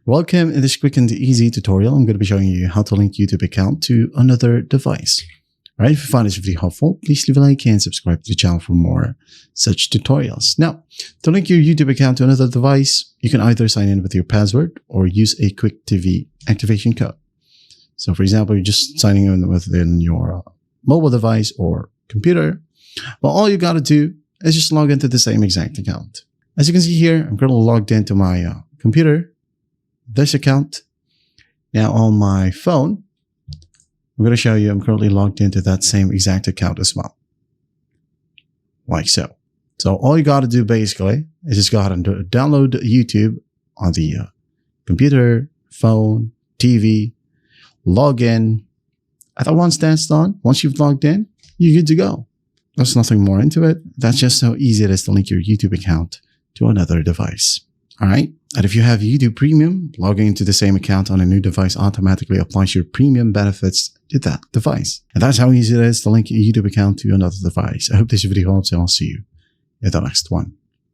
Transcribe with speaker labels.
Speaker 1: Welcome. In this quick and easy tutorial, I'm going to be showing you how to link YouTube account to another device. All right, if you find this video helpful, please leave a like and subscribe to the channel for more such tutorials. Now, to link your YouTube account to another device, you can either sign in with your password or use a quick TV activation code. So for example, you're just signing in within your mobile device or computer. Well, all you got to do is just log into the same exact account. As you can see here, I'm currently logged into my computer, this account. Now on my phone, I'm going to show you I'm currently logged into that same exact account as well. Like so. So all you got to do basically is just go ahead and download YouTube on the computer, phone, TV, log in. After once that's done, once you've logged in, you're good to go. There's nothing more into it. That's just how easy it is to link your YouTube account to another device. All right. And if you have YouTube Premium, logging into the same account on a new device automatically applies your premium benefits to that device. And that's how easy it is to link your YouTube account to another device. I hope this video helps and I'll see you in the next one.